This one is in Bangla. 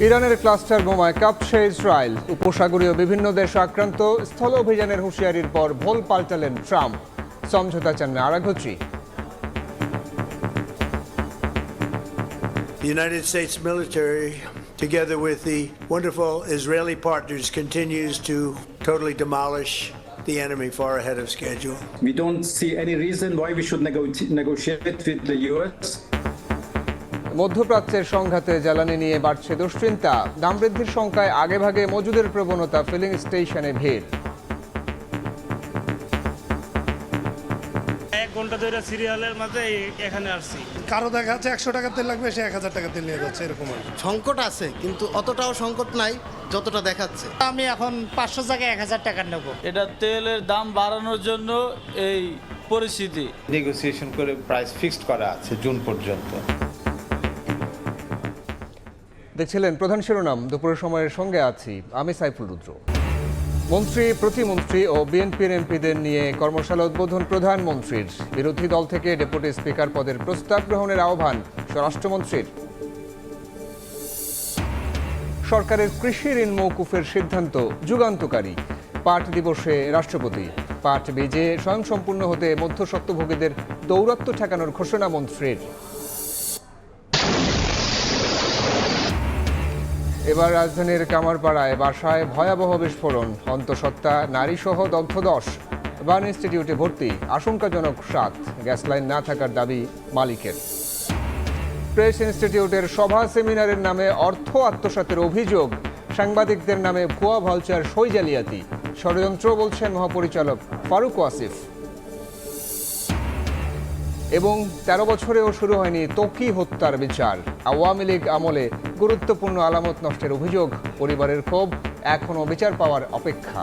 ইরানের ক্লাস্টার বোমায় কাঁপছে ইসরায়েল। উপসাগরীয় বিভিন্ন দেশ আক্রান্ত। স্থল অভিযানের হুঁশিয়ারির পর ভোল পাল্টালেন ট্রাম্প। সমঝোতা চান না Araghchi. The United States military, together with the wonderful Israeli partners, continues to totally demolish the enemy far ahead of schedule. We don't see any reason why we should negotiate with the US. মধ্যপ্রাচ্যের সংঘাতে জ্বালানি নিয়ে বাড়ছে দুশ্চিন্তা। দাম বৃদ্ধির শঙ্কায় আগেভাগে মজুদের প্রবণতা। ফিলিং স্টেশনে ভিড়। এক ঘন্টা ধরে সিরিয়ালের মাঝে এখানে আসছি। কারো দেখা যাচ্ছে 100 টাকা তেল লাগবে, সে 1000 টাকা তেল নিয়ে যাচ্ছে, এরকম আর কি। সংকট আছে, কিন্তু অতটাও সংকট নাই যতটা দেখাচ্ছে। আমি এখন 500 জায়গায় 1000 টাকা নেব। এটা তেলের দাম বাড়ানোর জন্য এই পরিস্থিতি। নেগোসিয়েশন করে প্রাইস ফিক্সড করা আছে জুন পর্যন্ত। দেখছিলেন প্রধান শিরোনাম। দুপুরের সময়ের সঙ্গে আছি আমি সাইফুল রুদ্র। মন্ত্রী, প্রতিমন্ত্রী ও বিএনপির এমপিদের নিয়ে কর্মশালা উদ্বোধন প্রধানমন্ত্রীর। বিরোধী দল থেকে ডেপুটি স্পিকার পদের প্রস্তাব গ্রহণের আহ্বান স্বরাষ্ট্রমন্ত্রীর। সরকারের কৃষি ঋণ মওকুফের সিদ্ধান্ত যুগান্তকারী। পাট দিবসে রাষ্ট্রপতি। পাট বীজে স্বয়ংসম্পূর্ণ হতে মধ্যস্বত্বভোগীদের দৌরাত্ম্য ঠেকানোর ঘোষণা মন্ত্রীর। এবার রাজধানীর কামারপাড়ায় বাসায় ভয়াবহ বিস্ফোরণ। অন্তঃসত্ত্বা নারীসহ দগ্ধ 10। বার্ন ইনস্টিটিউটে ভর্তি, আশঙ্কাজনক 7। গ্যাস লাইন না থাকার দাবি মালিকের। প্রেস ইনস্টিটিউটের সভা সেমিনারের নামে অর্থ আত্মসাতের অভিযোগ। সাংবাদিকদের নামে ভুয়া ভাউচার, সই জালিয়াতি, ষড়যন্ত্র বলছেন মহাপরিচালক ফারুক ওয়াসিফ। এবং 13 বছরেও শুরু হয়নি ত্বকী হত্যার বিচার। আওয়ামী লীগ আমলে গুরুত্বপূর্ণ আলামত নষ্টের অভিযোগ। পরিবারের ক্ষোভ, এখনও বিচার পাওয়ার অপেক্ষা।